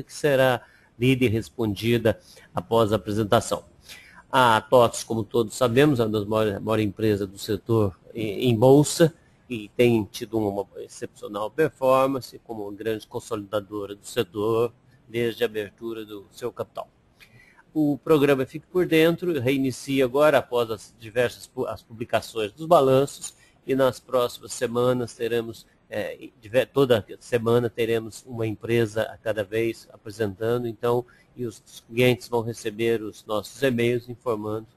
Que será lida e respondida após a apresentação. A TOTVS, como todos sabemos, é uma das maiores empresas do setor em bolsa e tem tido uma excepcional performance como uma grande consolidadora do setor desde a abertura do seu capital. O programa Fique por Dentro reinicia agora após as publicações dos balanços e nas próximas semanas teremos, toda semana teremos uma empresa a cada vez apresentando, então, e os clientes vão receber os nossos e-mails informando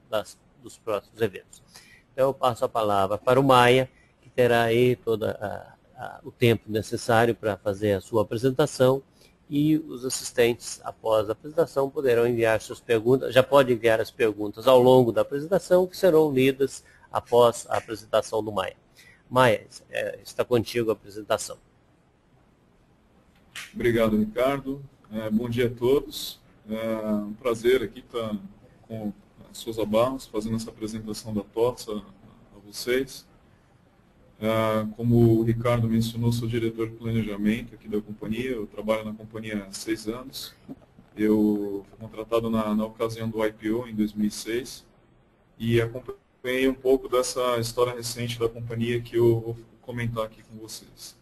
dos próximos eventos. Então eu passo a palavra para o Maia, que terá aí todo o tempo necessário para fazer a sua apresentação, e os assistentes, após a apresentação, poderão enviar suas perguntas, já pode enviar as perguntas ao longo da apresentação, que serão lidas após a apresentação do Maia. Maia, está contigo a apresentação. Obrigado, Ricardo. Bom dia a todos. É um prazer aqui estar com a Souza Barros, fazendo essa apresentação da TOTVS a vocês. Como o Ricardo mencionou, sou diretor de planejamento aqui da companhia. Eu trabalho na companhia há 6 anos. Eu fui contratado na ocasião do IPO em 2006 e acompanhei um pouco dessa história recente da companhia que eu vou comentar aqui com vocês.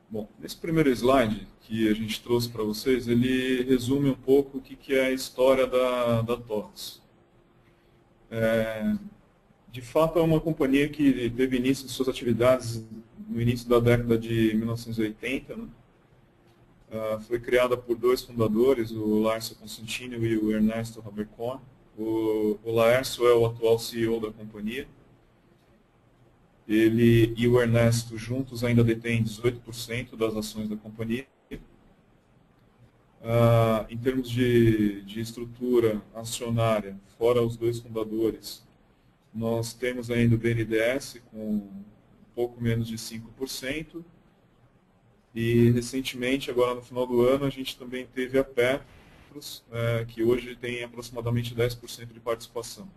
Bom, nesse primeiro slide que a gente trouxe para vocês, ele resume um pouco o que é a história da TOTVS. De fato, é uma companhia que teve início de suas atividades no início da década de 1980. Né? Foi criada por 2 fundadores, o Laércio Constantino e o Ernesto Haberkorn. O Laércio é o atual CEO da companhia. Ele e o Ernesto juntos ainda detêm 18% das ações da companhia. Em termos de estrutura acionária, fora os 2 fundadores, nós temos ainda o BNDES com um pouco menos de 5%. E recentemente, agora no final do ano, a gente também teve a Petros, que hoje tem aproximadamente 10% de participação.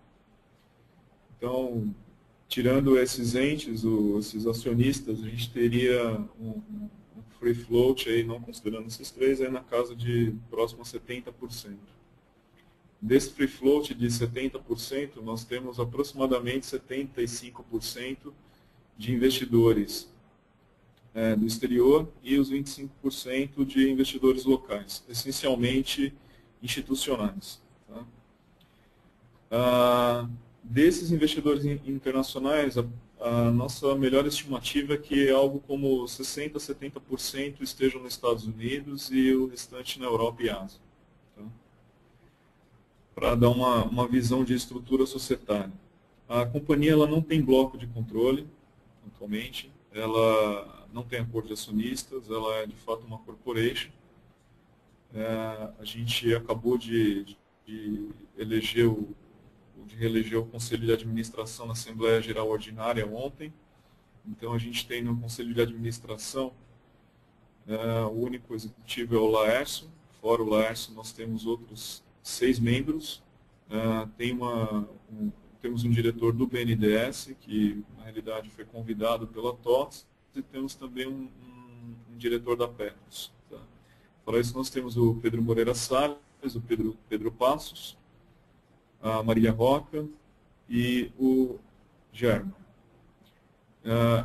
Então, tirando esses entes, esses acionistas, a gente teria um free float, aí, não considerando esses 3, aí na casa de próximo a 70%. Desse free float de 70%, nós temos aproximadamente 75% de investidores do exterior e os 25% de investidores locais, essencialmente institucionais. Tá? Desses investidores internacionais, a nossa melhor estimativa é que algo como 60% a 70% estejam nos Estados Unidos e o restante na Europa e Ásia. Tá? Para dar uma visão de estrutura societária. A companhia ela não tem bloco de controle, atualmente. Ela não tem acordo de acionistas, ela é de fato uma corporation. A gente acabou de reeleger o Conselho de Administração na Assembleia Geral Ordinária ontem. Então a gente tem no Conselho de Administração, o único executivo é o Laércio. Fora o Laércio nós temos outros 6 membros. Temos um diretor do BNDES, que na realidade foi convidado pela TOTVS, e temos também um diretor da Petros. Tá? Fora isso, nós temos o Pedro Moreira Salles, o Pedro Passos, a Maria Roca e o German.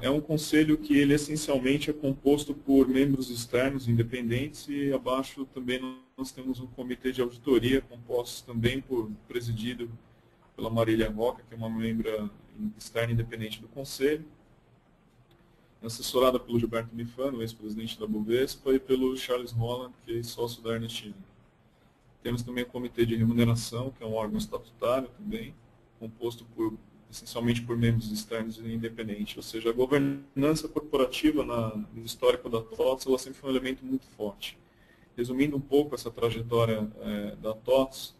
É um conselho que ele essencialmente é composto por membros externos independentes e abaixo também nós temos um comitê de auditoria composto também presidido pela Marília Roca, que é uma membra externa independente do conselho, assessorada pelo Gilberto Mifano, ex-presidente da Bovespa, e pelo Charles Holland, que é sócio da Ernst Young. Temos também o comitê de remuneração, que é um órgão estatutário também, composto essencialmente por membros externos e independentes. Ou seja, a governança corporativa no histórico da TOTVS ela sempre foi um elemento muito forte. Resumindo um pouco essa trajetória da TOTVS,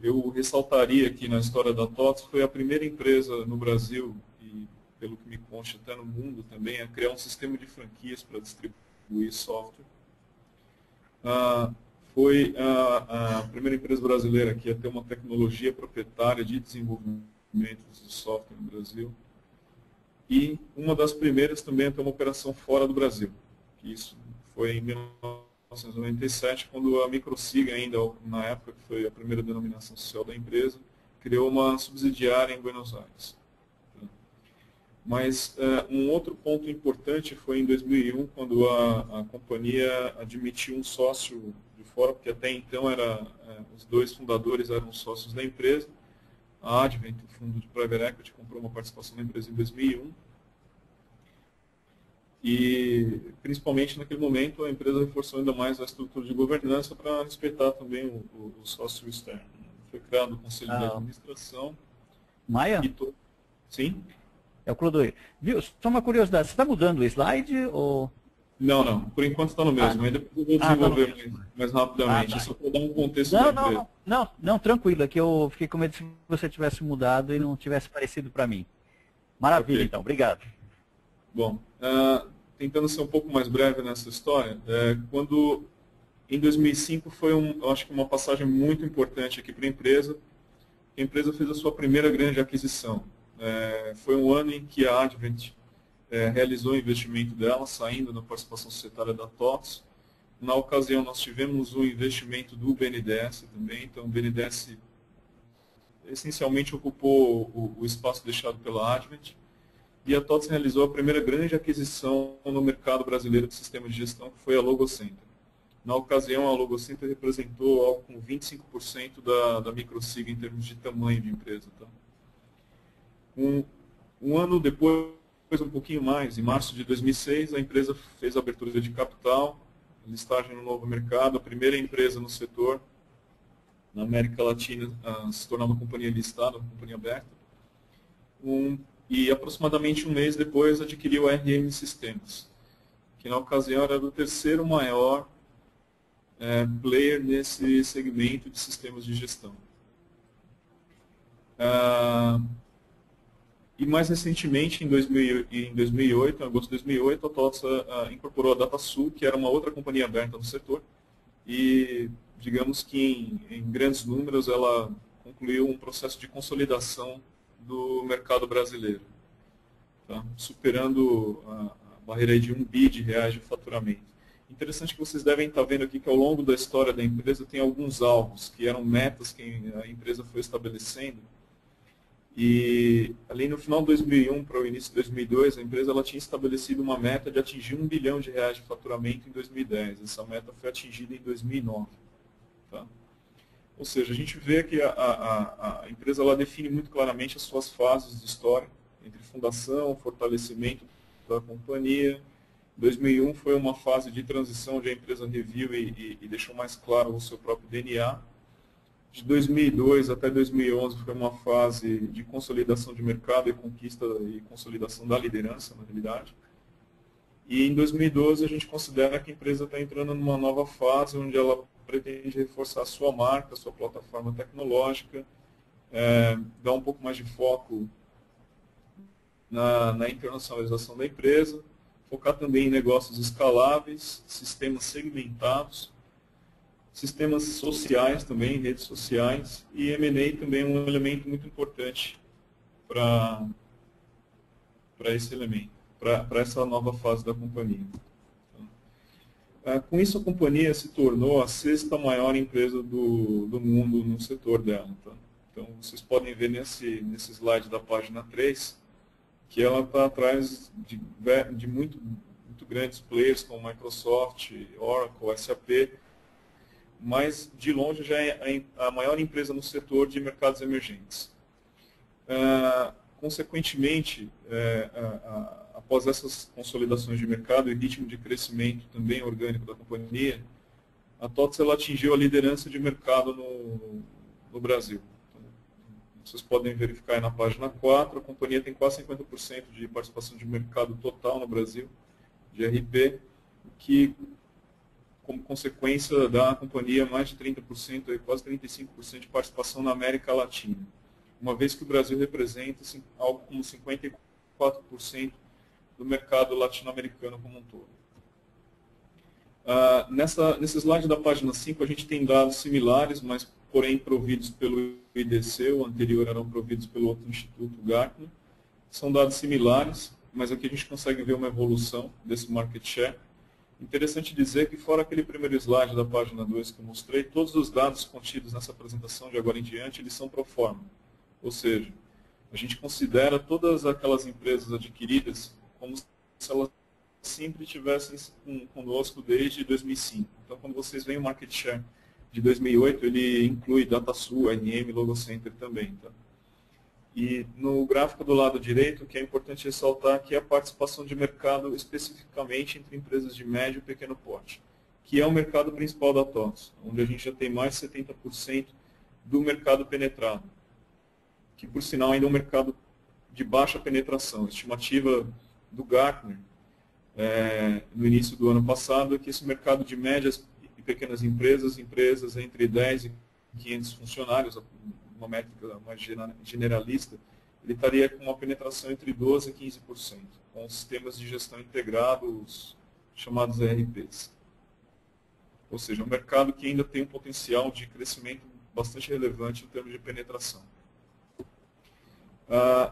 eu ressaltaria que na história da TOTVS foi a primeira empresa no Brasil, e pelo que me consta até no mundo também, a criar um sistema de franquias para distribuir software. Foi a primeira empresa brasileira que ia ter uma tecnologia proprietária de desenvolvimento desenvolvimento de software no Brasil. E uma das primeiras também a ter uma operação fora do Brasil. Isso foi em 1997, quando a Microsig, ainda na época que foi a primeira denominação social da empresa, criou uma subsidiária em Buenos Aires. Mas um outro ponto importante foi em 2001, quando a companhia admitiu um sócio de fora, porque até então os dois fundadores eram sócios da empresa. A Advent, o fundo de Private Equity, comprou uma participação da empresa em 2001. E, principalmente naquele momento, a empresa reforçou ainda mais a estrutura de governança para respeitar também o sócio externo. Foi criado o Conselho de Administração. Maia? Sim? É o Clodoir. Viu? Só uma curiosidade, você está mudando o slide ou... Não, não. Por enquanto está no mesmo. Ainda eu vou desenvolver mais rapidamente. Só para dar um contexto da empresa. Não, tranquilo. É que eu fiquei com medo se você tivesse mudado e não tivesse parecido para mim. Maravilha, okay. Então. Obrigado. Bom, tentando ser um pouco mais breve nessa história, quando em 2005 foi, eu acho que uma passagem muito importante aqui para a empresa fez a sua primeira grande aquisição. Foi um ano em que a Advent realizou o investimento dela, saindo da participação societária da TOTS. Na ocasião, nós tivemos o investimento do BNDES também, então o BNDES essencialmente ocupou o espaço deixado pela Advent, e a TOTS realizou a primeira grande aquisição no mercado brasileiro de sistemas de gestão, que foi a Logocenter. Na ocasião, a Logocenter representou algo com 25% da Microsig em termos de tamanho de empresa. Tá? Um ano depois, um pouquinho mais, em março de 2006, a empresa fez a abertura de capital, listagem no novo mercado, a primeira empresa no setor, na América Latina, se tornar uma companhia listada, uma companhia aberta. E aproximadamente um mês depois adquiriu a RM Sistemas, que na ocasião era o terceiro maior player nesse segmento de sistemas de gestão. E mais recentemente, em 2008, em agosto de 2008, a TOTS incorporou a DataSul, que era uma outra companhia aberta no setor, e digamos que em grandes números ela concluiu um processo de consolidação do mercado brasileiro, tá? Superando a barreira de 1 bi de reais de faturamento. Interessante que vocês devem estar vendo aqui que ao longo da história da empresa tem alguns alvos, que eram metas que a empresa foi estabelecendo. E ali no final de 2001 para o início de 2002, a empresa ela tinha estabelecido uma meta de atingir 1 bilhão de reais de faturamento em 2010. Essa meta foi atingida em 2009. Tá? Ou seja, a gente vê que a empresa ela define muito claramente as suas fases de história, entre fundação, fortalecimento da companhia. 2001 foi uma fase de transição onde a empresa reviu e deixou mais claro o seu próprio DNA. De 2002 até 2011 foi uma fase de consolidação de mercado e conquista e consolidação da liderança, na realidade. E em 2012 a gente considera que a empresa está entrando numa nova fase onde ela pretende reforçar a sua marca, a sua plataforma tecnológica, dar um pouco mais de foco na internacionalização da empresa, focar também em negócios escaláveis, sistemas segmentados, sistemas sociais também, redes sociais, e M&A também é um elemento muito importante para esse elemento, para essa nova fase da companhia. Com isso, a companhia se tornou a 6ª maior empresa do mundo no setor dela. Tá? Então, vocês podem ver nesse slide da página 3, que ela está atrás de muito grandes players como Microsoft, Oracle, SAP, mas de longe já é a maior empresa no setor de mercados emergentes. Consequentemente, após essas consolidações de mercado e ritmo de crescimento também orgânico da companhia, a TOTS ela atingiu a liderança de mercado no Brasil. Então, vocês podem verificar aí na página 4, a companhia tem quase 50% de participação de mercado total no Brasil, de RP, que como consequência da companhia mais de 30%, quase 35% de participação na América Latina, uma vez que o Brasil representa algo como 54% do mercado latino-americano como um todo. Nesse slide da página 5, a gente tem dados similares, mas porém providos pelo IDC, o anterior eram providos pelo outro instituto, Gartner. São dados similares, mas aqui a gente consegue ver uma evolução desse market share. Interessante dizer que, fora aquele primeiro slide da página 2 que eu mostrei, todos os dados contidos nessa apresentação de agora em diante, eles são pro forma. Ou seja, a gente considera todas aquelas empresas adquiridas como se elas sempre estivessem conosco desde 2005. Então, quando vocês veem o market share de 2008, ele inclui DataSul, ANM, Logocenter também. Tá? E no gráfico do lado direito, o que é importante ressaltar aqui é a participação de mercado especificamente entre empresas de médio e pequeno porte, que é o mercado principal da TOTVS, onde a gente já tem mais de 70% do mercado penetrado, que por sinal ainda é um mercado de baixa penetração. A estimativa do Gartner no início do ano passado é que esse mercado de médias e pequenas empresas, empresas entre 10 e 500 funcionários, uma métrica mais generalista, ele estaria com uma penetração entre 12% e 15%, com sistemas de gestão integrados, chamados ERPs. Ou seja, é um mercado que ainda tem um potencial de crescimento bastante relevante em termos de penetração.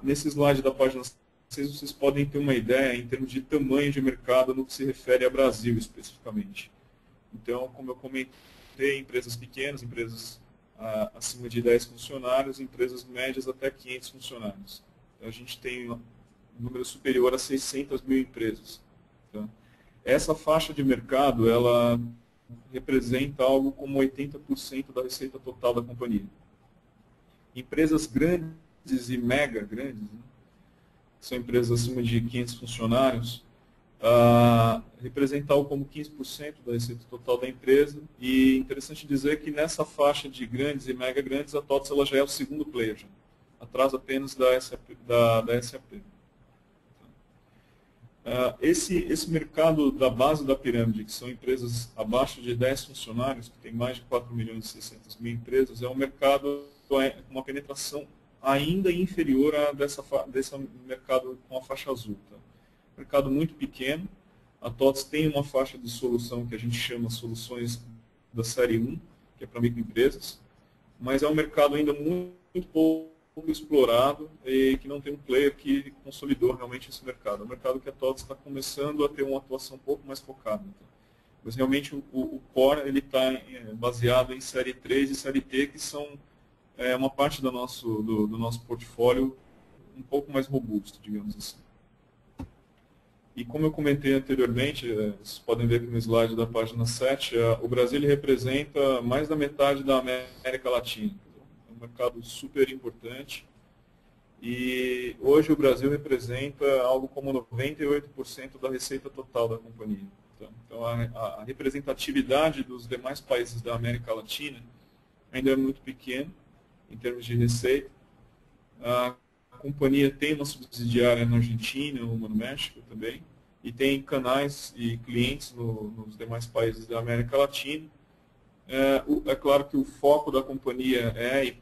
Nesse slide da página 6, vocês podem ter uma ideia em termos de tamanho de mercado no que se refere a Brasil especificamente. Então, como eu comentei, empresas pequenas, empresas acima de 10 funcionários, empresas médias até 500 funcionários. Então, a gente tem um número superior a 600 mil empresas. Tá? Essa faixa de mercado, ela representa algo como 80% da receita total da companhia. Empresas grandes e mega grandes, né? São empresas acima de 500 funcionários, representa algo como 15% da receita total da empresa. E interessante dizer que nessa faixa de grandes e mega grandes, a TOTVS ela já é o segundo player, já, atrás apenas da SAP. Esse mercado da base da pirâmide, que são empresas abaixo de 10 funcionários, que tem mais de 4 milhões e 600 mil empresas, é um mercado com uma penetração ainda inferior a desse mercado com a faixa azul. Tá? Mercado muito pequeno. A TOTVS tem uma faixa de solução que a gente chama soluções da série 1, que é para microempresas, mas é um mercado ainda muito pouco explorado e que não tem um player que consolidou realmente esse mercado. É um mercado que a TOTVS está começando a ter uma atuação um pouco mais focada. Tá? Mas realmente o core está baseado em série 3 e série T, que são uma parte do nosso portfólio um pouco mais robusto, digamos assim. E como eu comentei anteriormente, vocês podem ver aqui no slide da página 7, o Brasil ele representa mais da metade da América Latina. É um mercado super importante. E hoje o Brasil representa algo como 98% da receita total da companhia. Então a representatividade dos demais países da América Latina ainda é muito pequena em termos de receita. A companhia tem uma subsidiária na Argentina, uma no México também, e tem canais e clientes nos demais países da América Latina. É claro que o foco da companhia e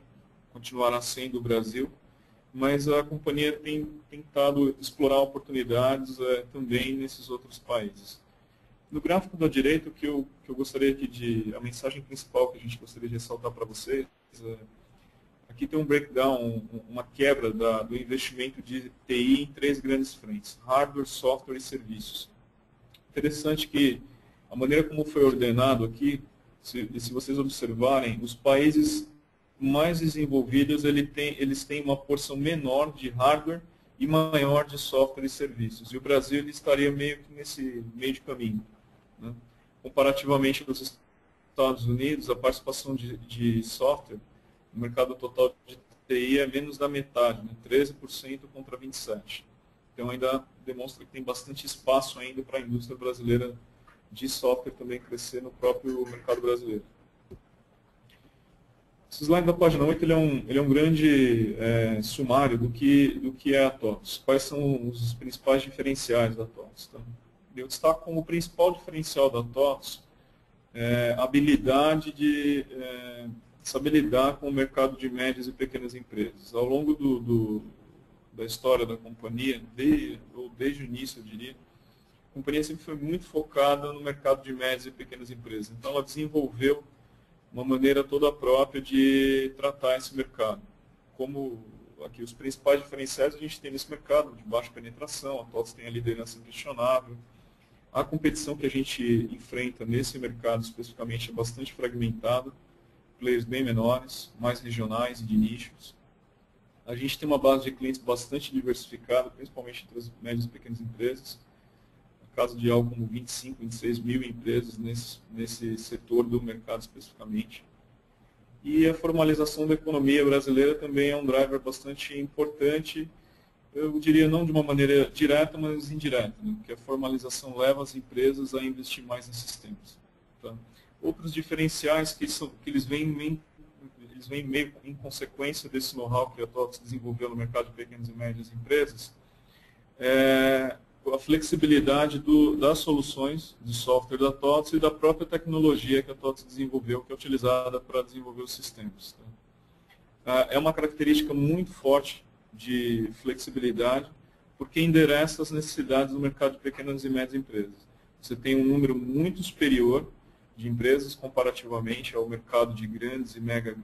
continuará sendo o Brasil, mas a companhia tem tentado explorar oportunidades também nesses outros países. No gráfico da direita, que eu gostaria aqui a mensagem principal que a gente gostaria de ressaltar para vocês, aqui tem um breakdown, uma quebra do investimento de TI em 3 grandes frentes: hardware, software e serviços. Interessante que a maneira como foi ordenado aqui, se vocês observarem, os países mais desenvolvidos eles têm uma porção menor de hardware e maior de software e serviços. E o Brasil ele estaria meio que nesse meio de caminho. Né? Comparativamente aos Estados Unidos, a participação de software no mercado total de TI é menos da metade, né? 13% contra 27%. Então ainda demonstra que tem bastante espaço ainda para a indústria brasileira de software também crescer no próprio mercado brasileiro. Esse slide da página 8 ele é um grande sumário do que é a TOTVS. Quais são os principais diferenciais da TOTVS. Tá? Eu destaco como principal diferencial da TOTVS a habilidade de saber lidar com o mercado de médias e pequenas empresas. Ao longo da história da companhia, desde o início, eu diria, a companhia sempre foi muito focada no mercado de médias e pequenas empresas. Então, ela desenvolveu uma maneira toda própria de tratar esse mercado. Como aqui os principais diferenciais a gente tem nesse mercado, de baixa penetração, a TOTVS tem a liderança inquestionável. A competição que a gente enfrenta nesse mercado especificamente é bastante fragmentada, players bem menores, mais regionais e de nichos. A gente tem uma base de clientes bastante diversificada, principalmente entre as médias e pequenas empresas. No caso de algo como 25, 26 mil empresas nesse setor do mercado especificamente. E a formalização da economia brasileira também é um driver bastante importante, eu diria não de uma maneira direta, mas indireta, né? Porque a formalização leva as empresas a investir mais nesses temas. Tá? Outros diferenciais que eles vêm meio em consequência desse know-how que a TOTVS desenvolveu no mercado de pequenas e médias empresas, é a flexibilidade das soluções de software da TOTVS e da própria tecnologia que a TOTVS desenvolveu, que é utilizada para desenvolver os sistemas. Tá? É uma característica muito forte de flexibilidade, porque endereça as necessidades do mercado de pequenas e médias empresas. Você tem um número muito superior de empresas comparativamente ao mercado de grandes e mega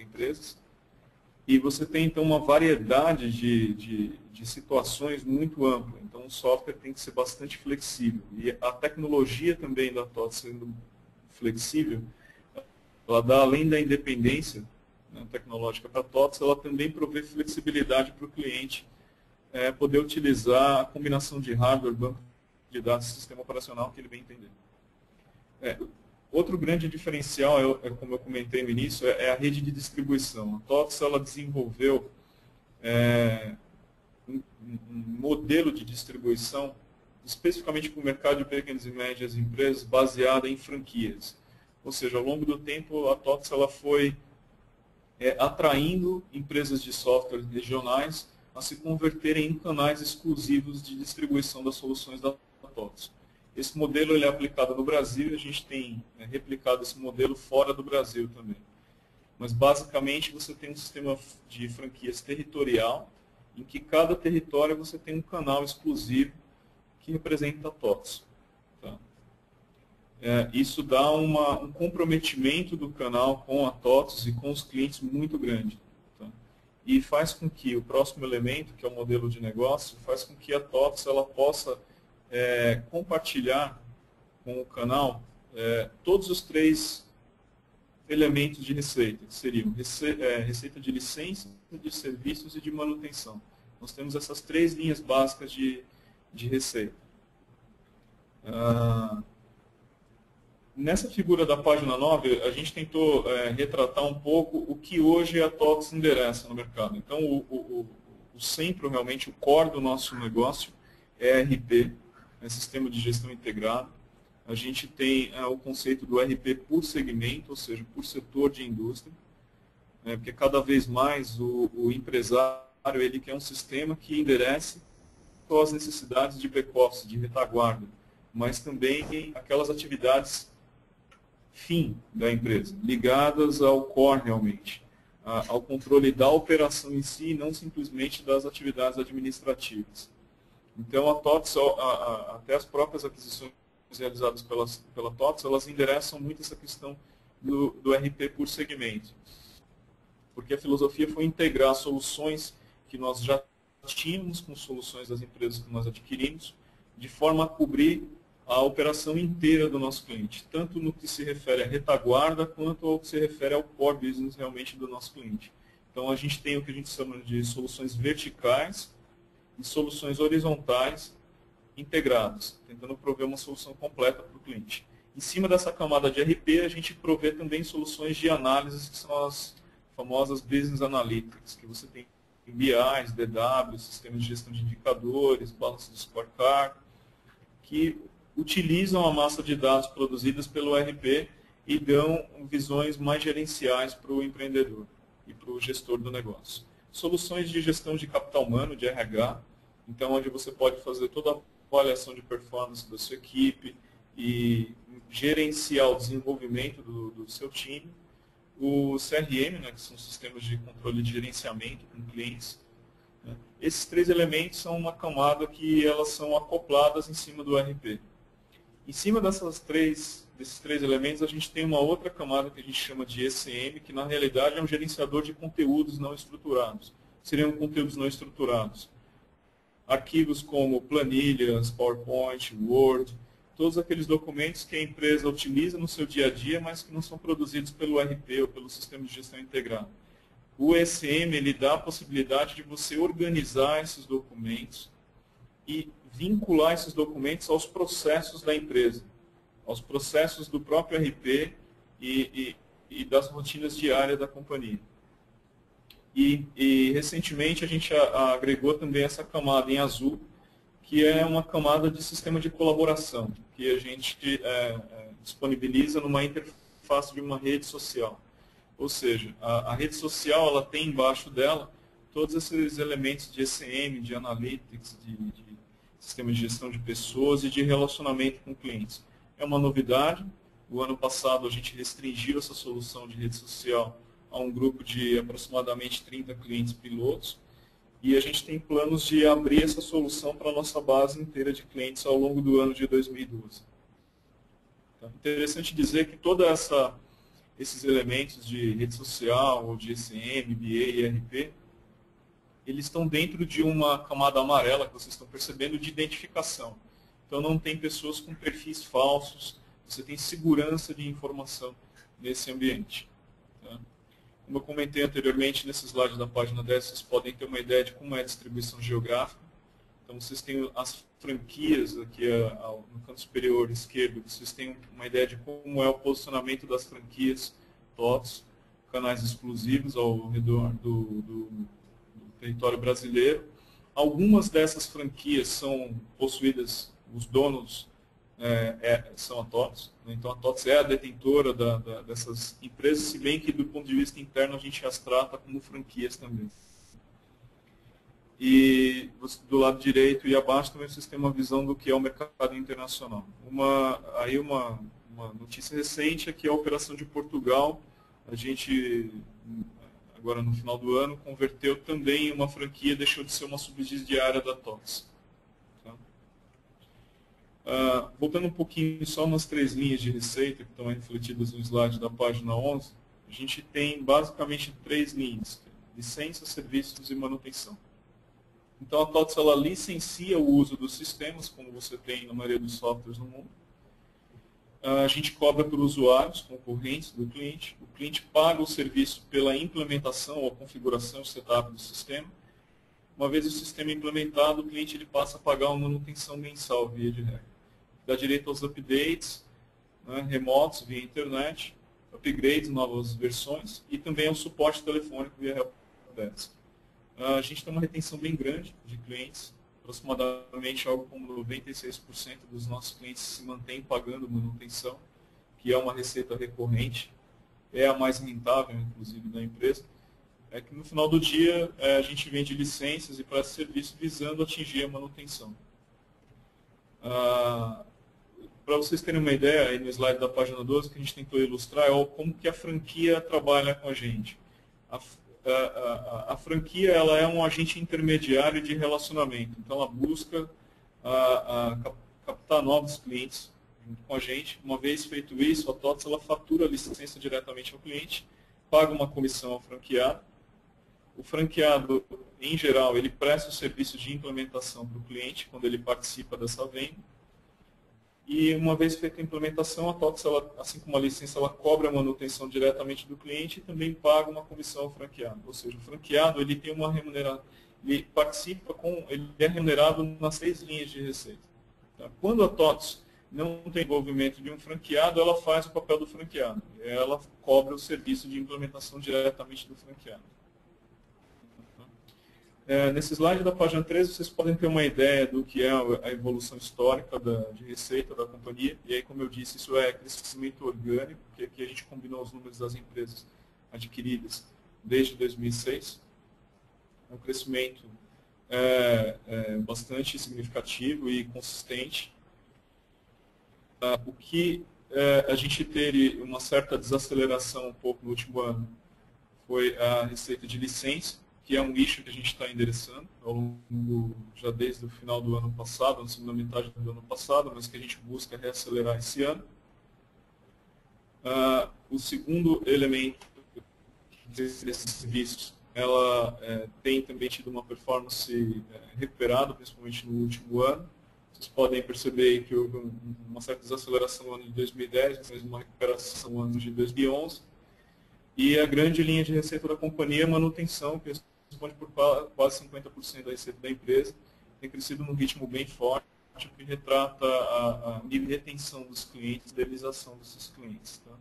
empresas, e você tem então uma variedade de situações muito ampla. Então o software tem que ser bastante flexível. E a tecnologia também da TOTVS sendo flexível, ela dá, além da independência, né, tecnológica para a TOTVS, ela também provê flexibilidade para o cliente poder utilizar a combinação de hardware, banco de dados e sistema operacional que ele bem entender. Outro grande diferencial, como eu comentei no início, é a rede de distribuição. A TOTVS ela desenvolveu um modelo de distribuição especificamente para o mercado de pequenas e médias empresas baseada em franquias. Ou seja, ao longo do tempo, a TOTVS ela foi atraindo empresas de software regionais a se converterem em canais exclusivos de distribuição das soluções da TOTVS. Esse modelo ele é aplicado no Brasil e a gente tem replicado esse modelo fora do Brasil também. Mas, basicamente, você tem um sistema de franquias territorial, em que cada território você tem um canal exclusivo que representa a TOTVS. Tá? Isso dá um comprometimento do canal com a TOTVS e com os clientes muito grande. Tá? E faz com que o próximo elemento, que é o modelo de negócio, faz com que a TOTVS ela possa compartilhar com o canal todos os 3 elementos de receita, que seriam receita de licença, de serviços e de manutenção. Nós temos essas 3 linhas básicas de receita. Nessa figura da página 9, a gente tentou retratar um pouco o que hoje a TOTVS endereça no mercado. Então, o centro, realmente, o core do nosso negócio é RP, Sistema de Gestão Integrado. A gente tem o conceito do RP por segmento, ou seja, por setor de indústria, porque cada vez mais o empresário ele quer um sistema que enderece as necessidades de back-office, de retaguarda, mas também aquelas atividades fim da empresa, ligadas ao core realmente, ao controle da operação em si, não simplesmente das atividades administrativas. Então, a TOTVS, até as próprias aquisições realizadas pela TOTVS, elas endereçam muito essa questão do RP por segmento. Porque a filosofia foi integrar soluções que nós já tínhamos com soluções das empresas que nós adquirimos, de forma a cobrir a operação inteira do nosso cliente, tanto no que se refere à retaguarda, quanto ao que se refere ao core business realmente do nosso cliente. Então, a gente tem o que a gente chama de soluções verticais, e soluções horizontais integradas, tentando prover uma solução completa para o cliente. Em cima dessa camada de RP, a gente provê também soluções de análise, que são as famosas Business Analytics, que você tem BIs, DW, sistemas de gestão de indicadores, balanço de scorecard, que utilizam a massa de dados produzidas pelo RP e dão visões mais gerenciais para o empreendedor e para o gestor do negócio. Soluções de gestão de capital humano, de RH, então onde você pode fazer toda a avaliação de performance da sua equipe e gerenciar o desenvolvimento do seu time. O CRM, né, que são sistemas de controle de gerenciamento com clientes, né? Esses 3 elementos são uma camada que elas são acopladas em cima do ERP. Em cima desses três elementos, a gente tem uma outra camada que a gente chama de ECM, que na realidade é um gerenciador de conteúdos não estruturados. Seriam conteúdos não estruturados. Arquivos como planilhas, PowerPoint, Word, todos aqueles documentos que a empresa utiliza no seu dia a dia, mas que não são produzidos pelo ERP ou pelo sistema de gestão integrado. O ECM ele dá a possibilidade de você organizar esses documentos e vincular esses documentos aos processos da empresa, aos processos do próprio ERP e das rotinas diárias da companhia. E recentemente a gente agregou também essa camada em azul, que é uma camada de sistema de colaboração, que a gente disponibiliza numa interface de uma rede social. Ou seja, a rede social ela tem embaixo dela todos esses elementos de ECM, de analytics, de sistema de gestão de pessoas e de relacionamento com clientes. É uma novidade. O ano passado a gente restringiu essa solução de rede social a um grupo de aproximadamente 30 clientes pilotos e a gente tem planos de abrir essa solução para a nossa base inteira de clientes ao longo do ano de 2012. Então, interessante dizer que todos esses elementos de rede social, ou de ECM, BA e ERP, eles estão dentro de uma camada amarela que vocês estão percebendo de identificação. Então não tem pessoas com perfis falsos, você tem segurança de informação nesse ambiente. Tá? Como eu comentei anteriormente, nesse slide da página 10, vocês podem ter uma ideia de como é a distribuição geográfica. Então vocês têm as franquias aqui no canto superior esquerdo, vocês têm uma ideia de como é o posicionamento das franquias TOTS, canais exclusivos ao redor do território brasileiro. Algumas dessas franquias são possuídas, os donos são a TOTS, né? Então a TOTS é a detentora dessas empresas, se bem que do ponto de vista interno a gente as trata como franquias também. E do lado direito e abaixo também vocês têm uma visão do que é o mercado internacional. Uma notícia recente é que a operação de Portugal, a gente, agora no final do ano, converteu também em uma franquia, deixou de ser uma subsidiária da TOTS. Tá? Voltando um pouquinho só nas 3 linhas de receita que estão refletidas no slide da página 11, a gente tem basicamente 3 linhas: licença, serviços e manutenção. Então a TOTS ela licencia o uso dos sistemas, como você tem na maioria dos softwares no mundo. A gente cobra por usuários concorrentes do cliente. O cliente paga o serviço pela implementação ou configuração e setup do sistema. Uma vez o sistema implementado, o cliente ele passa a pagar uma manutenção mensal, via de regra. Dá direito aos updates, né, remotos via internet, upgrades, novas versões e também ao suporte telefônico via helpdesk. A gente tem uma retenção bem grande de clientes, aproximadamente algo como 96% dos nossos clientes se mantêm pagando manutenção, que é uma receita recorrente, é a mais rentável, inclusive, da empresa. É que no final do dia a gente vende licenças e presta serviço visando atingir a manutenção. Para vocês terem uma ideia, aí no slide da página 12, que a gente tentou ilustrar, é como que a franquia trabalha com a gente. A franquia ela é um agente intermediário de relacionamento, então ela busca captar novos clientes junto com a gente. Uma vez feito isso, a TOTS ela fatura a licença diretamente ao cliente, paga uma comissão ao franqueado. O franqueado, em geral, ele presta o serviço de implementação para o cliente quando ele participa dessa venda. E uma vez feita a implementação, a TOTS, ela, assim como a licença, ela cobra a manutenção diretamente do cliente e também paga uma comissão ao franqueado. Ou seja, o franqueado ele tem uma remuneração, ele é remunerado nas 3 linhas de receita. Tá? Quando a TOTS não tem envolvimento de um franqueado, ela faz o papel do franqueado. Ela cobra o serviço de implementação diretamente do franqueado. Nesse slide da página 13, vocês podem ter uma ideia do que é a evolução histórica de receita da companhia. E aí, como eu disse, isso é crescimento orgânico, porque aqui a gente combinou os números das empresas adquiridas desde 2006. É um crescimento bastante significativo e consistente. O que a gente teve uma certa desaceleração um pouco no último ano foi a receita de licença, que é um nicho que a gente está endereçando ao longo, já desde o final do ano passado, na segunda metade do ano passado, mas que a gente busca reacelerar esse ano. O segundo elemento desses serviços, ela tem também tido uma performance recuperada, principalmente no último ano. Vocês podem perceber que houve uma certa desaceleração no ano de 2010, mas uma recuperação no ano de 2011. E a grande linha de receita da companhia é a manutenção, que responde por quase 50% da receita da empresa, tem crescido num ritmo bem forte, que retrata a nível de retenção dos clientes, fidelização desses clientes. Tá?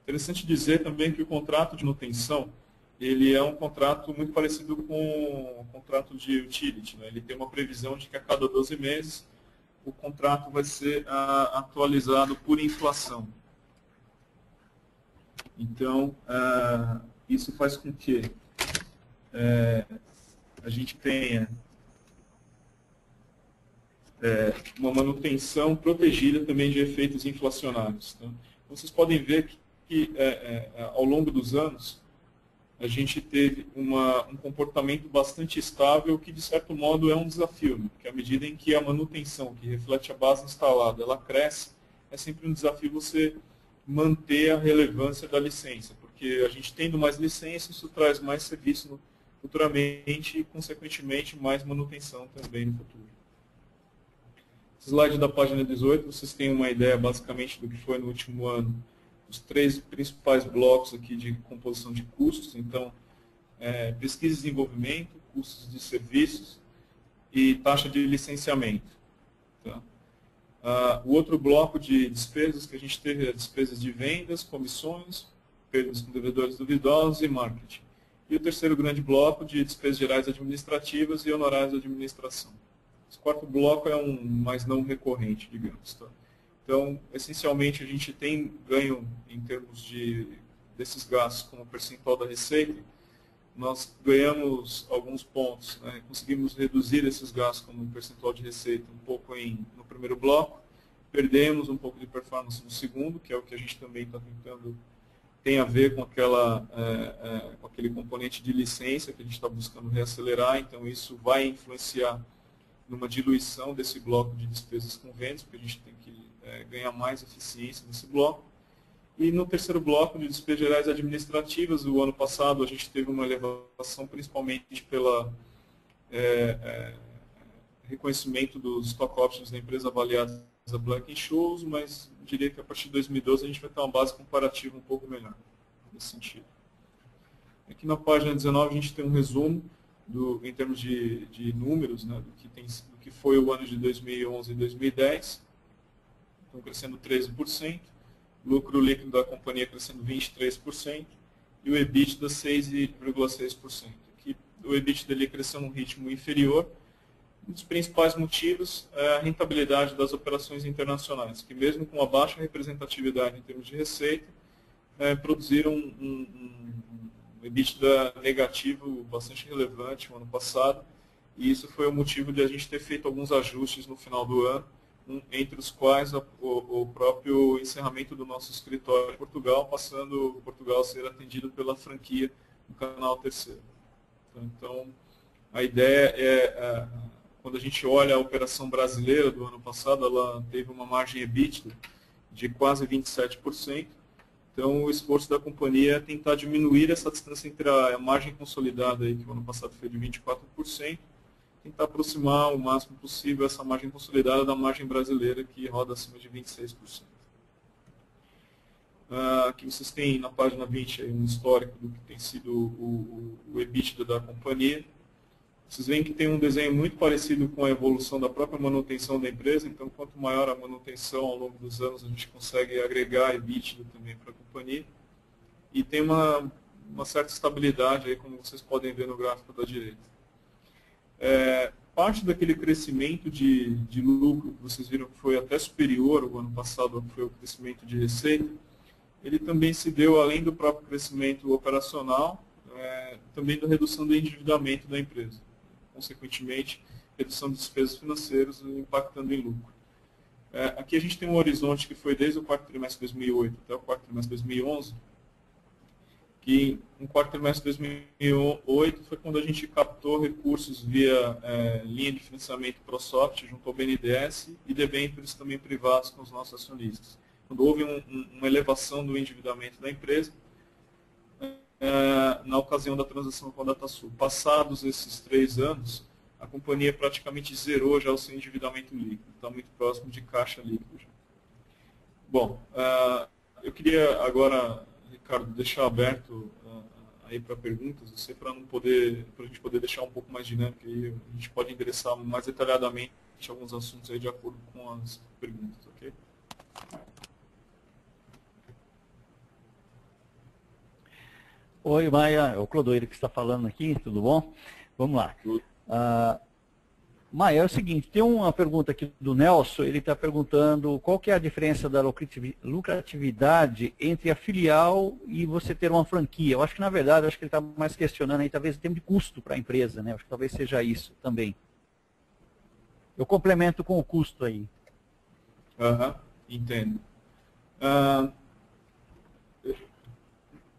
Interessante dizer também que o contrato de manutenção, ele é um contrato muito parecido com o contrato de utility. Né? Ele tem uma previsão de que a cada 12 meses o contrato vai ser atualizado por inflação. Então, isso faz com que a gente tenha uma manutenção protegida também de efeitos inflacionários. Tá? Vocês podem ver que ao longo dos anos, a gente teve um comportamento bastante estável, que de certo modo é um desafio, né? Porque à medida em que a manutenção, que reflete a base instalada, ela cresce, é sempre um desafio você manter a relevância da licença, porque a gente tendo mais licença, isso traz mais serviço futuramente e, consequentemente, mais manutenção também no futuro. Slide da página 18, vocês têm uma ideia basicamente do que foi no último ano. Os 3 principais blocos aqui de composição de custos, então, pesquisa e desenvolvimento, custos de serviços e taxa de licenciamento. Tá? O outro bloco de despesas que a gente teve é despesas de vendas, comissões, perdas com devedores duvidosos e marketing. E o terceiro grande bloco de despesas gerais administrativas e honorários de administração. Esse quarto bloco é um mais não recorrente, digamos. Tá? Então, essencialmente, a gente tem ganho em termos desses gastos como percentual da receita. Nós ganhamos alguns pontos, né? Conseguimos reduzir esses gastos como percentual de receita um pouco no primeiro bloco. Perdemos um pouco de performance no segundo, que é o que a gente também está tentando, tem a ver com com aquele componente de licença que a gente está buscando reacelerar. Então, isso vai influenciar numa diluição desse bloco de despesas com vendas, porque a gente tem que ganhar mais eficiência nesse bloco. E no terceiro bloco de despesas gerais administrativas, o ano passado a gente teve uma elevação principalmente pelo reconhecimento dos stock options da empresa avaliados a Black & Scholes, mas eu diria que a partir de 2012 a gente vai ter uma base comparativa um pouco melhor nesse sentido. Aqui na página 19 a gente tem um resumo em termos de números, né, do que foi o ano de 2011 e 2010. Estão crescendo 13%, lucro líquido da companhia crescendo 23% e o EBITDA 6,6%. Aqui o EBITDA dele cresceu num ritmo inferior. Um dos principais motivos é a rentabilidade das operações internacionais, que mesmo com uma baixa representatividade em termos de receita, produziram um EBITDA negativo bastante relevante no ano passado, e isso foi o motivo de a gente ter feito alguns ajustes no final do ano, entre os quais o próprio encerramento do nosso escritório em Portugal, passando Portugal a ser atendido pela franquia do Canal Terceiro. Então, a ideia quando a gente olha a operação brasileira do ano passado, ela teve uma margem EBITDA de quase 27%. Então, o esforço da companhia é tentar diminuir essa distância entre a margem consolidada, aí, que o ano passado foi de 24%, tentar aproximar o máximo possível essa margem consolidada da margem brasileira, que roda acima de 26%. Aqui vocês têm na página 20 aí um histórico do que tem sido o EBITDA da companhia. Vocês veem que tem um desenho muito parecido com a evolução da própria manutenção da empresa, então quanto maior a manutenção ao longo dos anos, a gente consegue agregar EBITDA também para a companhia. E tem uma certa estabilidade, aí, como vocês podem ver no gráfico da direita. Parte daquele crescimento de lucro que vocês viram que foi até superior ao ano passado, que foi o crescimento de receita, ele também se deu, além do próprio crescimento operacional, também da redução do endividamento da empresa. Consequentemente, redução de despesas financeiras impactando em lucro. Aqui a gente tem um horizonte que foi desde o quarto trimestre de 2008 até o quarto trimestre de 2011, que no quarto trimestre de 2008 foi quando a gente captou recursos via linha de financiamento ProSoft junto ao BNDES e debêntures também privados com os nossos acionistas. Quando houve uma elevação do endividamento da empresa, na ocasião da transação com a DataSul. Passados esses 3 anos, a companhia praticamente zerou já o seu endividamento líquido, está muito próximo de caixa líquido. Bom, eu queria agora, Ricardo, deixar aberto aí para perguntas, para a gente poder deixar um pouco mais dinâmico, aí a gente pode endereçar mais detalhadamente alguns assuntos aí de acordo com as perguntas, ok? Oi, Maia, é o Clodoiro que está falando aqui, tudo bom? Vamos lá. Maia, é o seguinte, tem uma pergunta aqui do Nelson, ele está perguntando qual que é a diferença da lucratividade entre a filial e você ter uma franquia. Eu acho que, na verdade, ele está mais questionando aí, talvez, o tempo de custo para a empresa, né? Eu acho que talvez seja isso também. Eu complemento com o custo aí. Entendo.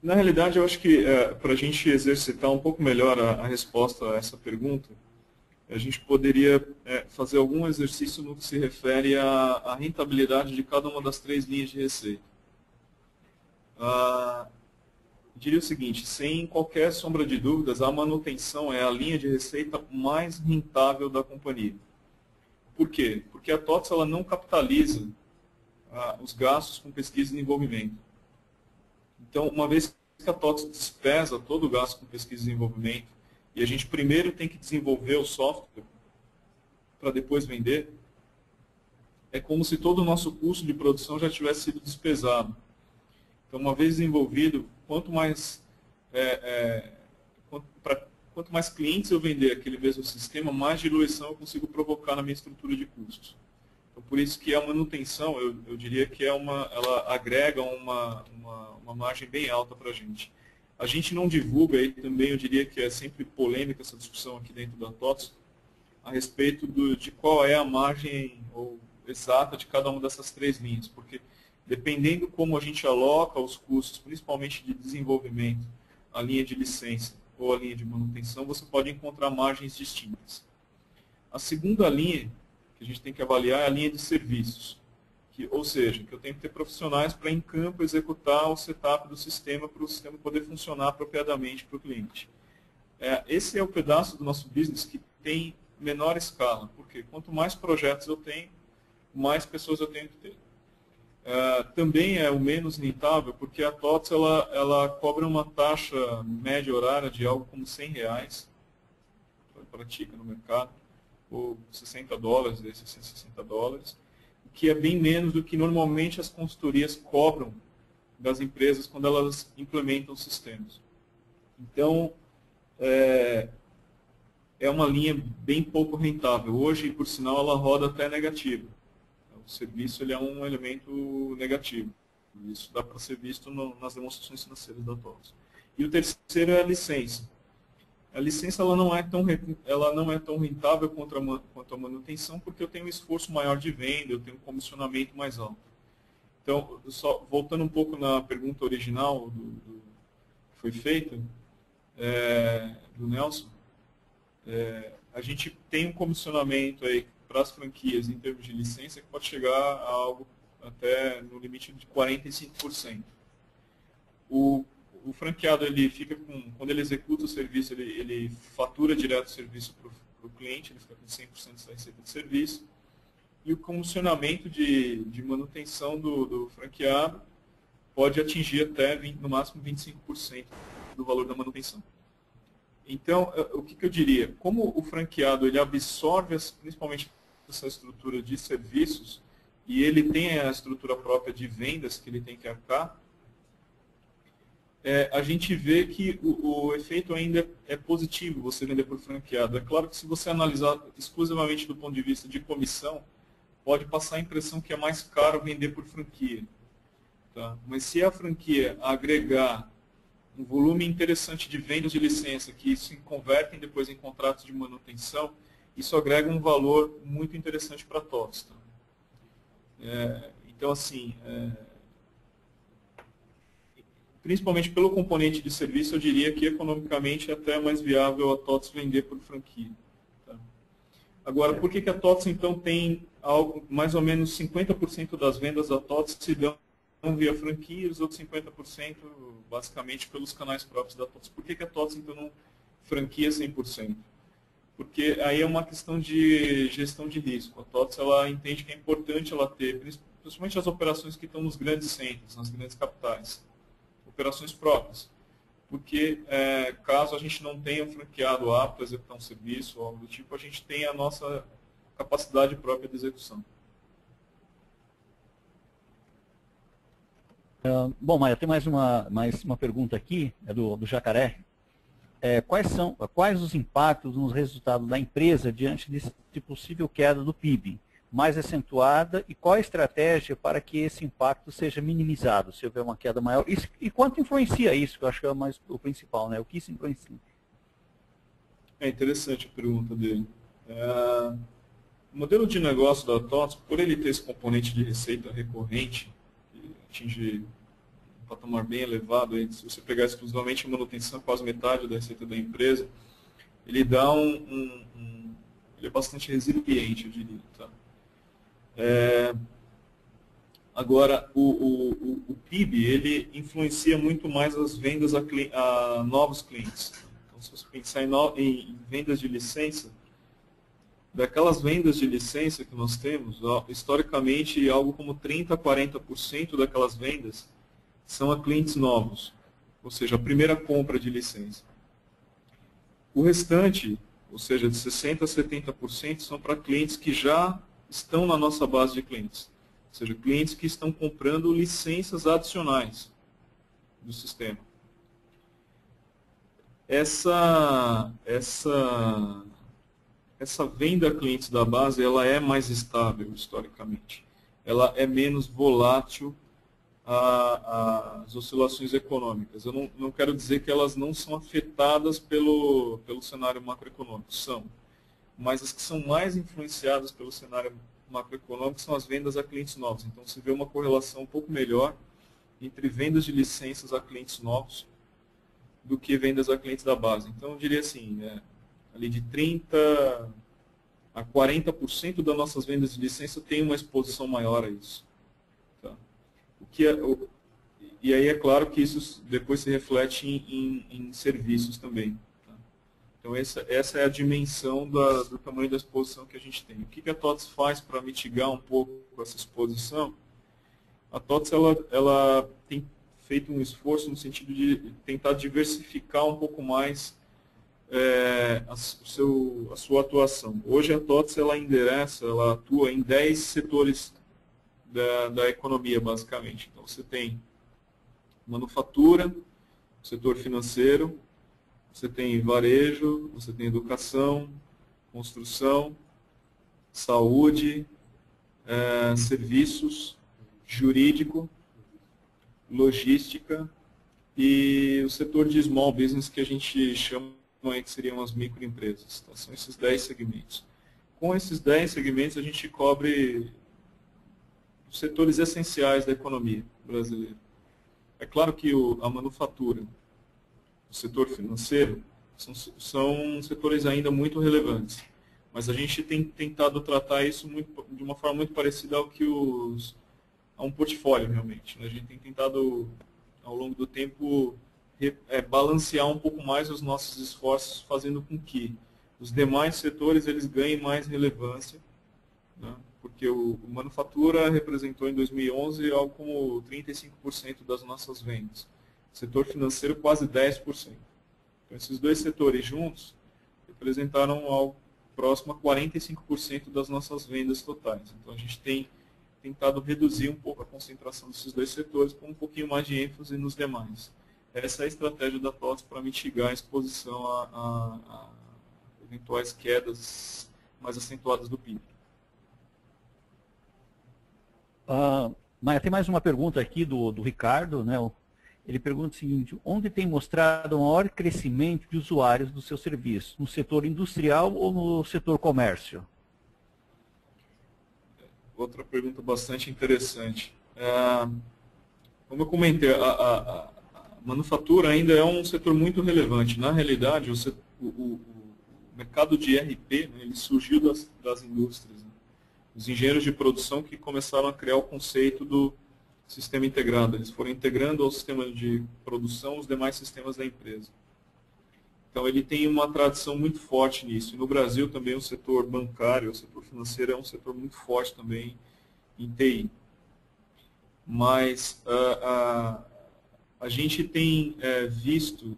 Na realidade, eu acho que para a gente exercitar um pouco melhor a resposta a essa pergunta, a gente poderia fazer algum exercício no que se refere à rentabilidade de cada uma das 3 linhas de receita. Diria o seguinte, sem qualquer sombra de dúvidas, a manutenção é a linha de receita mais rentável da companhia. Por quê? Porque a TOTS ela não capitaliza os gastos com pesquisa e desenvolvimento. Então, uma vez que a TOTS despesa todo o gasto com pesquisa e desenvolvimento, e a gente primeiro tem que desenvolver o software para depois vender, é como se todo o nosso custo de produção já tivesse sido despesado. Então, uma vez desenvolvido, quanto mais clientes eu vender aquele mesmo sistema, mais diluição eu consigo provocar na minha estrutura de custos. Então, por isso que a manutenção, eu diria que ela agrega uma margem bem alta para a gente. A gente não divulga, e também eu diria que é sempre polêmica essa discussão aqui dentro da TOTS, a respeito de qual é a margem exata de cada uma dessas 3 linhas, porque dependendo como a gente aloca os custos, principalmente de desenvolvimento, a linha de licença ou a linha de manutenção, você pode encontrar margens distintas. A segunda linha que a gente tem que avaliar é a linha de serviços. Ou seja, que eu tenho que ter profissionais para em campo executar o setup do sistema para o sistema poder funcionar apropriadamente para o cliente. Esse é o pedaço do nosso business que tem menor escala, porque quanto mais projetos eu tenho, mais pessoas eu tenho que ter. Também é o menos rentável, porque a TOTS ela cobra uma taxa média horária de algo como R$100, pratica no mercado, ou $60, desses $160, que é bem menos do que normalmente as consultorias cobram das empresas quando elas implementam sistemas. Então, é uma linha bem pouco rentável. Hoje, por sinal, ela roda até negativo. O serviço ele é um elemento negativo. Isso dá para ser visto nas demonstrações financeiras da TOTS. E o terceiro é a licença. A licença ela não é tão rentável quanto a manutenção, porque eu tenho um esforço maior de venda, eu tenho um comissionamento mais alto. Então, só voltando um pouco na pergunta original que foi feita, do Nelson, a gente tem um comissionamento aí para as franquias em termos de licença que pode chegar a algo até no limite de 45%. O franqueado, ele fica quando ele executa o serviço, ele fatura direto o serviço para o cliente, ele fica com 100% da receita de serviço. E o comissionamento de manutenção do franqueado pode atingir até, no máximo, 25% do valor da manutenção. Então, o que eu diria? Como o franqueado ele absorve principalmente essa estrutura de serviços e ele tem a estrutura própria de vendas que ele tem que arcar, a gente vê que o efeito ainda é positivo você vender por franqueado. É claro que se você analisar exclusivamente do ponto de vista de comissão, pode passar a impressão que é mais caro vender por franquia. Tá? Mas se a franquia agregar um volume interessante de vendas de licença, que se convertem depois em contratos de manutenção, isso agrega um valor muito interessante para a TOTS. Tá? Então, assim, principalmente pelo componente de serviço, eu diria que economicamente é até mais viável a TOTS vender por franquia. Tá? Agora, por que a TOTS então tem algo, mais ou menos 50% das vendas da TOTS se dão via franquia e os outros 50% basicamente pelos canais próprios da TOTS? Por que a TOTS então não franquia 100%? Porque aí é uma questão de gestão de risco. A TOTS ela entende que é importante ela ter, principalmente as operações que estão nos grandes centros, nas grandes capitais, operações próprias. Porque caso a gente não tenha um franqueado apto a executar um serviço ou algo do tipo, a gente tem a nossa capacidade própria de execução. Bom, Maia, tem mais uma pergunta aqui, é do Jacaré. Quais os impactos nos resultados da empresa diante de possível queda do PIB mais acentuada e qual a estratégia para que esse impacto seja minimizado, se houver uma queda maior? E quanto influencia isso, que eu acho que é o principal, né? O que isso influencia? É interessante a pergunta dele. O modelo de negócio da TOTS, por ele ter esse componente de receita recorrente, que atinge um patamar bem elevado, se você pegar exclusivamente a manutenção, quase metade da receita da empresa, ele dá ele é bastante resiliente, eu diria. Tá? Agora, o PIB, ele influencia muito mais as vendas a novos clientes. Então, se você pensar em vendas de licença, daquelas vendas de licença que nós temos, historicamente, algo como 30% a 40% daquelas vendas são a clientes novos, ou seja, a primeira compra de licença. O restante, ou seja, de 60% a 70%, são para clientes que já estão na nossa base de clientes, ou seja, clientes que estão comprando licenças adicionais do sistema. Essa venda a clientes da base, ela é mais estável historicamente. Ela é menos volátil às oscilações econômicas. Eu não quero dizer que elas não são afetadas pelo cenário macroeconômico, são. Mas as que são mais influenciadas pelo cenário macroeconômico são as vendas a clientes novos. Então, se vê uma correlação um pouco melhor entre vendas de licenças a clientes novos do que vendas a clientes da base. Então, eu diria assim, ali de 30% a 40% das nossas vendas de licença tem uma exposição maior a isso. Tá? E aí é claro que isso depois se reflete em serviços também. Tá? Então essa é a dimensão do tamanho da exposição que a gente tem. O que a TOTS faz para mitigar um pouco essa exposição? A TOTS ela tem feito um esforço no sentido de tentar diversificar um pouco mais a sua atuação. Hoje a TOTS ela atua em 10 setores da economia, basicamente. Então você tem manufatura, setor financeiro, você tem varejo, você tem educação, construção, saúde, serviços, jurídico, logística e o setor de small business que a gente chama que seriam as microempresas. Tá? São esses 10 segmentos. Com esses 10 segmentos, a gente cobre os setores essenciais da economia brasileira. É claro que a manufatura, o setor financeiro, são setores ainda muito relevantes. Mas a gente tem tentado tratar isso de uma forma muito parecida a um portfólio, realmente. A gente tem tentado, ao longo do tempo, balancear um pouco mais os nossos esforços, fazendo com que os demais setores eles ganhem mais relevância, né? Porque o manufatura representou em 2011 algo como 35% das nossas vendas. O setor financeiro quase 10%. Então esses dois setores juntos representaram algo próximo a 45% das nossas vendas totais. Então a gente tem tentado reduzir um pouco a concentração desses dois setores com um pouquinho mais de ênfase nos demais. Essa é a estratégia da TOTS para mitigar a exposição a eventuais quedas mais acentuadas do PIB. Maia, tem mais uma pergunta aqui do Ricardo, né? Ele pergunta o seguinte: onde tem mostrado o maior crescimento de usuários do seu serviço? No setor industrial ou no setor comércio? Outra pergunta bastante interessante. Como eu comentei, a manufatura ainda é um setor muito relevante. Na realidade, o mercado de ERP, né, ele surgiu das indústrias. Né? Os engenheiros de produção que começaram a criar o conceito do sistema integrado. Eles foram integrando ao sistema de produção os demais sistemas da empresa. Então, ele tem uma tradição muito forte nisso. E no Brasil também o setor bancário, o setor financeiro é um setor muito forte também em TI. Mas a gente tem visto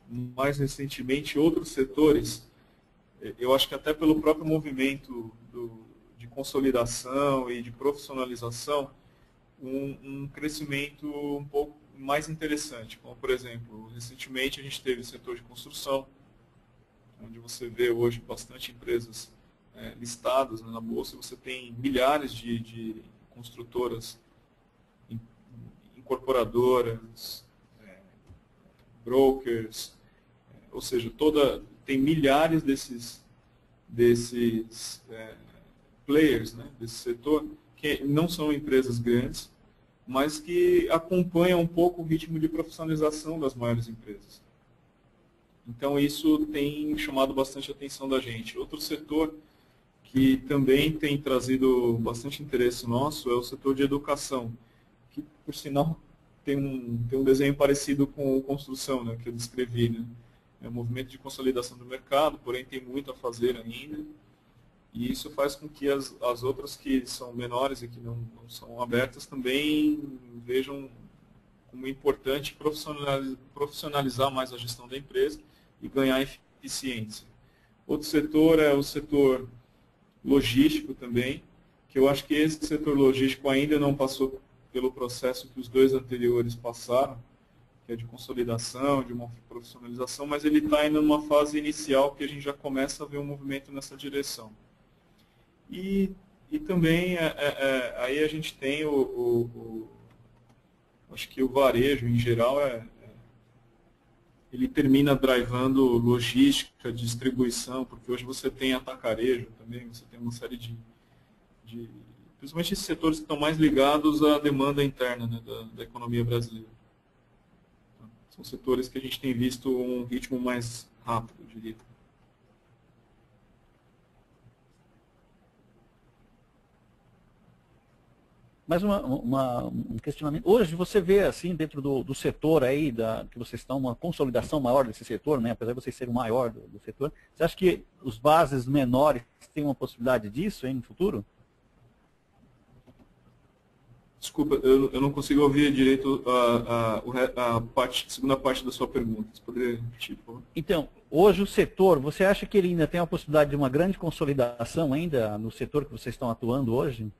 mais recentemente outros setores, eu acho que até pelo próprio movimento de consolidação e de profissionalização, um crescimento um pouco mais interessante, como por exemplo, recentemente a gente teve o setor de construção, onde você vê hoje bastante empresas listadas, né, na Bolsa, você tem milhares de construtoras, incorporadoras, brokers, ou seja, tem milhares desses players, né, desse setor, que não são empresas grandes, mas que acompanham um pouco o ritmo de profissionalização das maiores empresas. Então, isso tem chamado bastante a atenção da gente. Outro setor que também tem trazido bastante interesse nosso é o setor de educação, que, por sinal, tem um desenho parecido com construção, né, que eu descrevi. Né? É um movimento de consolidação do mercado, porém tem muito a fazer ainda. E isso faz com que as outras que são menores e que não são abertas também vejam como importante profissionalizar mais a gestão da empresa e ganhar eficiência. Outro setor é o setor logístico também, que eu acho que esse setor logístico ainda não passou pelo processo que os dois anteriores passaram, que é de consolidação, de uma profissionalização, mas ele está ainda numa fase inicial que a gente já começa a ver um movimento nessa direção. E também aí a gente tem acho que o varejo em geral ele termina drivando logística, distribuição, porque hoje você tem atacarejo também, você tem uma série principalmente esses setores que estão mais ligados à demanda interna, né, da economia brasileira. São setores que a gente tem visto um ritmo mais rápido, eu diria. Mais um questionamento. Hoje você vê, assim, dentro do setor aí, que vocês estão, uma consolidação maior desse setor, né? Apesar de vocês serem o maior do setor, você acha que os bases menores têm uma possibilidade disso aí no futuro? Desculpa, eu não consigo ouvir direito a segunda parte da sua pergunta. Você poderia repetir, por favor? Então, hoje o setor, você acha que ele ainda tem a possibilidade de uma grande consolidação ainda no setor que vocês estão atuando hoje?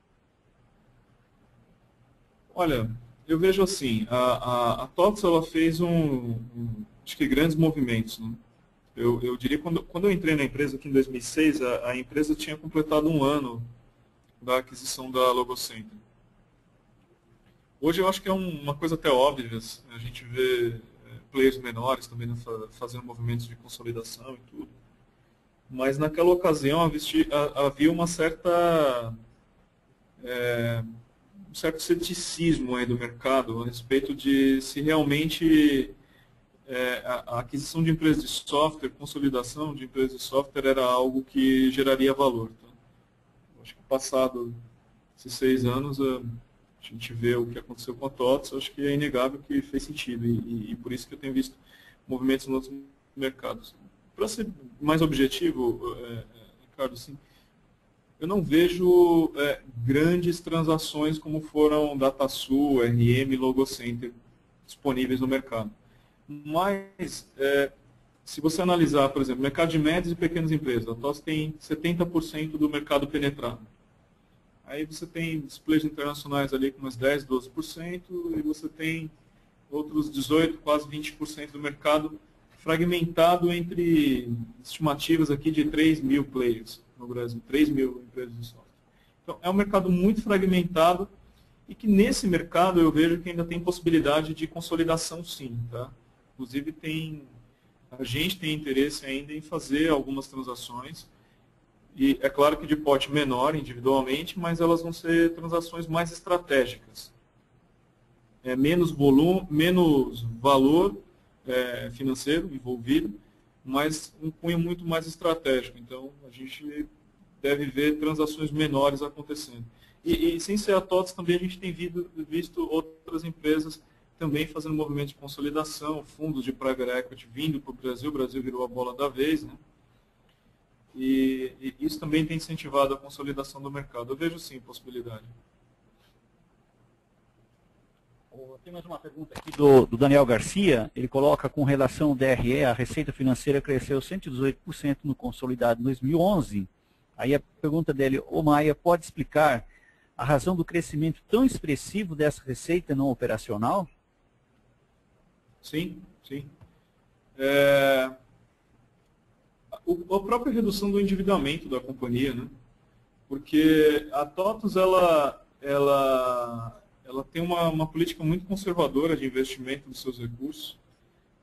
Olha, eu vejo assim, a TOTS ela fez acho que grandes movimentos. Né? Eu diria, quando eu entrei na empresa aqui em 2006, a empresa tinha completado 1 ano da aquisição da Logocenter. Hoje eu acho que é uma coisa até óbvia, a gente vê players menores também fazendo movimentos de consolidação e tudo. Mas naquela ocasião havia uma certa... um certo ceticismo aí do mercado a respeito de se realmente a aquisição de empresas de software, consolidação de empresas de software era algo que geraria valor. Tá? Acho que passado esses 6 anos, a gente vê o que aconteceu com a TOTS, acho que é inegável que fez sentido e por isso que eu tenho visto movimentos nos outros mercados. Para ser mais objetivo, Ricardo, assim, eu não vejo grandes transações como foram DataSul, RM, Logocenter disponíveis no mercado. Mas, se você analisar, por exemplo, mercado de médias e pequenas empresas, a TOTS tem 70% do mercado penetrado. Aí você tem displays internacionais ali com umas 10%, 12%, e você tem outros 18%, quase 20% do mercado fragmentado entre estimativas aqui de 3 mil players no Brasil, 3 mil empresas de software. Então, é um mercado muito fragmentado e que nesse mercado eu vejo que ainda tem possibilidade de consolidação sim. Tá? Inclusive, a gente tem interesse ainda em fazer algumas transações, e é claro que de porte menor individualmente, mas elas vão ser transações mais estratégicas. menos volume, menos valor financeiro envolvido, mas um cunho muito mais estratégico. Então, a gente deve ver transações menores acontecendo. E sem ser a TOTVS, também a gente tem visto outras empresas também fazendo movimento de consolidação, fundos de private equity vindo para o Brasil virou a bola da vez, né? E isso também tem incentivado a consolidação do mercado. Eu vejo sim possibilidade. Tem mais uma pergunta aqui do Daniel Garcia. Ele coloca, com relação ao DRE, a receita financeira cresceu 118% no consolidado em 2011. Aí a pergunta dele: ô Maia, pode explicar a razão do crescimento tão expressivo dessa receita não operacional? Sim, sim. A própria redução do endividamento da companhia, né? Porque a TOTVS, ela tem uma política muito conservadora de investimento dos seus recursos.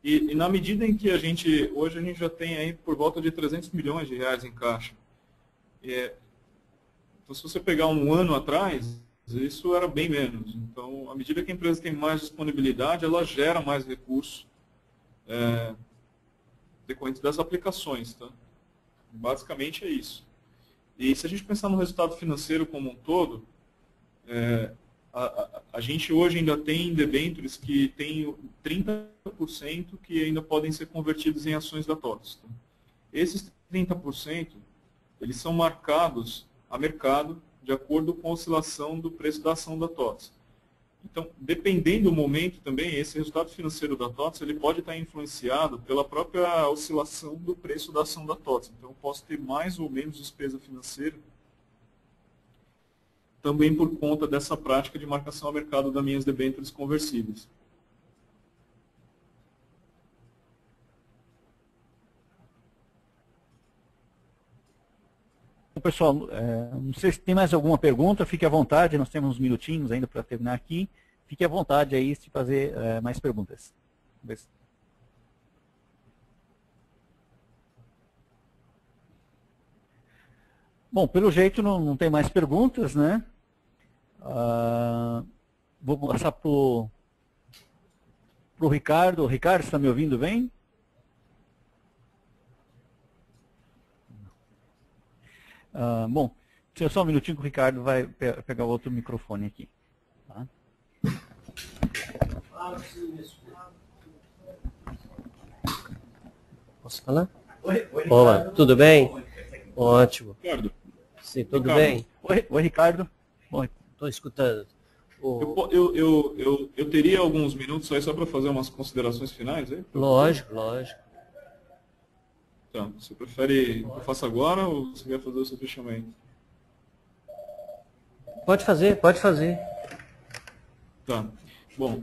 E na medida em que hoje a gente já tem aí por volta de 300 milhões de reais em caixa. Então, se você pegar um ano atrás, isso era bem menos. Então, à medida que a empresa tem mais disponibilidade, ela gera mais recursos decorrentes das aplicações. Tá? Basicamente é isso. E se a gente pensar no resultado financeiro como um todo, a gente hoje ainda tem debêntures que tem 30% que ainda podem ser convertidos em ações da TOTVS. Tá? Esses 30%, eles são marcados a mercado de acordo com a oscilação do preço da ação da TOTVS. Então, dependendo do momento também, esse resultado financeiro da TOTVS, ele pode estar influenciado pela própria oscilação do preço da ação da TOTVS. Então, eu posso ter mais ou menos despesa financeira também por conta dessa prática de marcação a mercado das minhas debêntures conversíveis. Pessoal, não sei se tem mais alguma pergunta, fique à vontade, nós temos uns minutinhos ainda para terminar aqui. Fique à vontade aí de fazer mais perguntas. Bom, pelo jeito não tem mais perguntas, né? Vou passar para o Ricardo. Ricardo, você está me ouvindo bem? Bom, só um minutinho que o Ricardo vai pegar outro microfone aqui. Tá? Posso falar? Olá, tudo bem? Ótimo. Ricardo. Sim, tudo bem? Oi, Ricardo. Estou escutando. Eu teria alguns minutos aí só para fazer umas considerações finais aí? Lógico, lógico. Tá, você prefere que eu faça agora ou você quer fazer o seu fechamento? Pode fazer, pode fazer. Tá. Bom,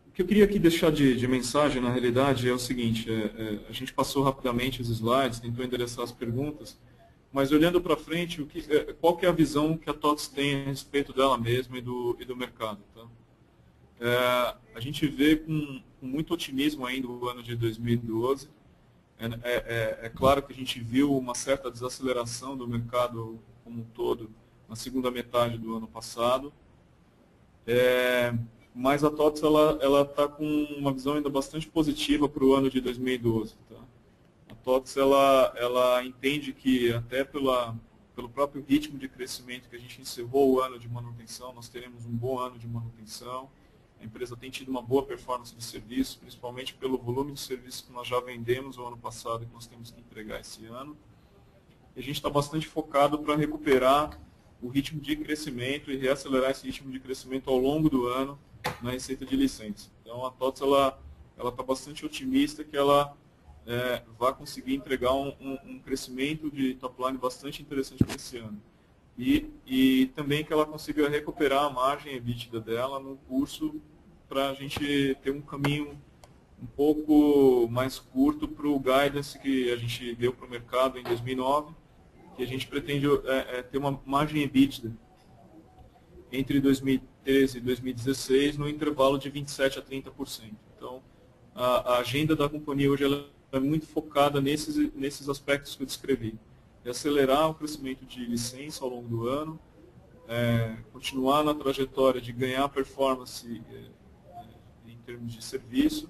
o que eu queria aqui deixar de mensagem, na realidade, é o seguinte. A gente passou rapidamente os slides, tentou endereçar as perguntas, mas olhando para frente, qual que é a visão que a TOTVS tem a respeito dela mesma e do mercado? Tá? A gente vê com muito otimismo ainda o ano de 2012. É claro que a gente viu uma certa desaceleração do mercado como um todo na segunda metade do ano passado, mas a TOTVS ela está com uma visão ainda bastante positiva para o ano de 2012. Tá? A TOTVS ela entende que até pelo próprio ritmo de crescimento que a gente encerrou o ano de manutenção, nós teremos um bom ano de manutenção. A empresa tem tido uma boa performance de serviço, principalmente pelo volume de serviços que nós já vendemos o ano passado e que nós temos que entregar esse ano. E a gente está bastante focado para recuperar o ritmo de crescimento e reacelerar esse ritmo de crescimento ao longo do ano na receita de licença. Então, a TOTVS ela está bastante otimista que ela vai conseguir entregar um crescimento de top line bastante interessante para esse ano. E também que ela consiga recuperar a margem EBITDA dela no curso para a gente ter um caminho um pouco mais curto para o guidance que a gente deu para o mercado em 2009, que a gente pretende ter uma margem EBITDA entre 2013 e 2016 no intervalo de 27% a 30%. Então, a agenda da companhia hoje ela é muito focada nesses aspectos que eu descrevi. De acelerar o crescimento de licença ao longo do ano, continuar na trajetória de ganhar performance em termos de serviço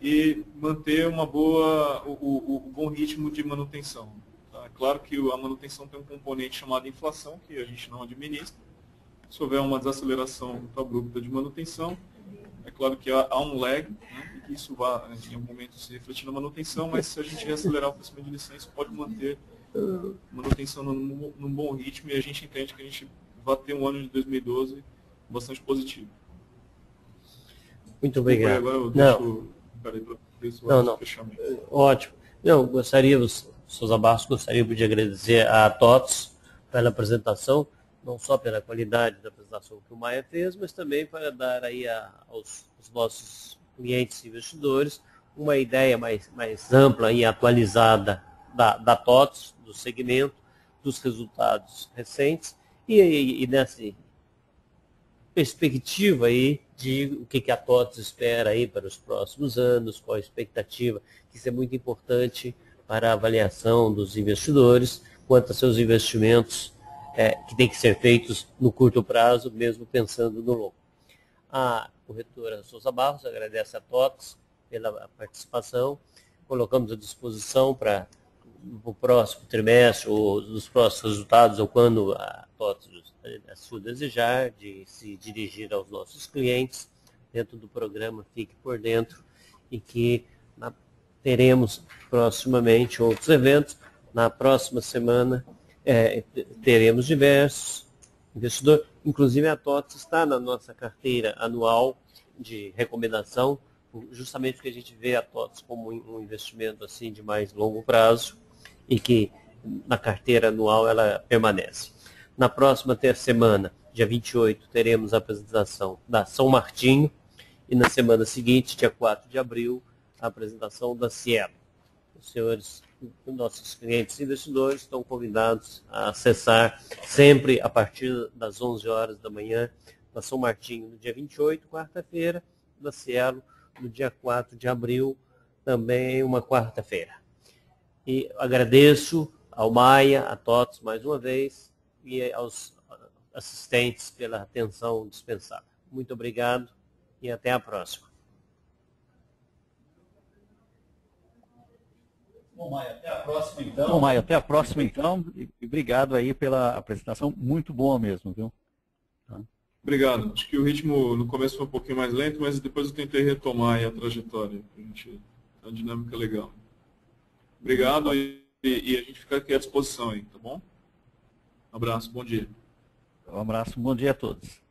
e manter o bom ritmo de manutenção. Tá? É claro que a manutenção tem um componente chamado inflação, que a gente não administra. Se houver uma desaceleração muito abrupta de manutenção, é claro que há um lag, né, e que isso vai, em algum momento, se refletir na manutenção, mas se a gente reacelerar o crescimento de licença, pode manter a manutenção num bom ritmo, e a gente entende que a gente vai ter um ano de 2012 bastante positivo. Muito obrigado. Agora eu deixo o fechamento. Ótimo. Não, Souza Barros, gostaria de agradecer a TOTVS pela apresentação, não só pela qualidade da apresentação que o Maia fez, mas também para dar aí aos nossos clientes e investidores uma ideia mais ampla e atualizada da TOTVS, do segmento, dos resultados recentes e nessa perspectiva aí de o que a TOTVS espera aí para os próximos anos, qual a expectativa, que isso é muito importante para a avaliação dos investidores quanto a seus investimentos que tem que ser feitos no curto prazo, mesmo pensando no longo. A corretora Souza Barros agradece a TOTVS pela participação, colocamos à disposição para o próximo trimestre, ou nos próximos resultados, ou quando a TOTVS assim desejar, de se dirigir aos nossos clientes, dentro do programa Fique por Dentro, e que teremos proximamente outros eventos. Na próxima semana, teremos diversos investidores, inclusive a TOTVS está na nossa carteira anual de recomendação, justamente porque a gente vê a TOTVS como um investimento assim de mais longo prazo e que na carteira anual ela permanece. Na próxima semana, dia 28, teremos a apresentação da São Martinho e na semana seguinte, dia 4 de abril, a apresentação da Cielo. Os senhores, nossos clientes e investidores estão convidados a acessar sempre a partir das 11 horas da manhã da São Martinho, no dia 28, quarta-feira, da Cielo, no dia 4 de abril, também uma quarta-feira. E agradeço ao Maia, a TOTVS mais uma vez, e aos assistentes pela atenção dispensada. Muito obrigado e até a próxima. Bom, Maia, até a próxima então. E obrigado aí pela apresentação, muito boa mesmo, viu? Tá. Obrigado. Acho que o ritmo no começo foi um pouquinho mais lento, mas depois eu tentei retomar aí a trajetória. A dinâmica legal. Obrigado e a gente fica aqui à disposição aí, tá bom? Um abraço, bom dia. Um abraço, bom dia a todos.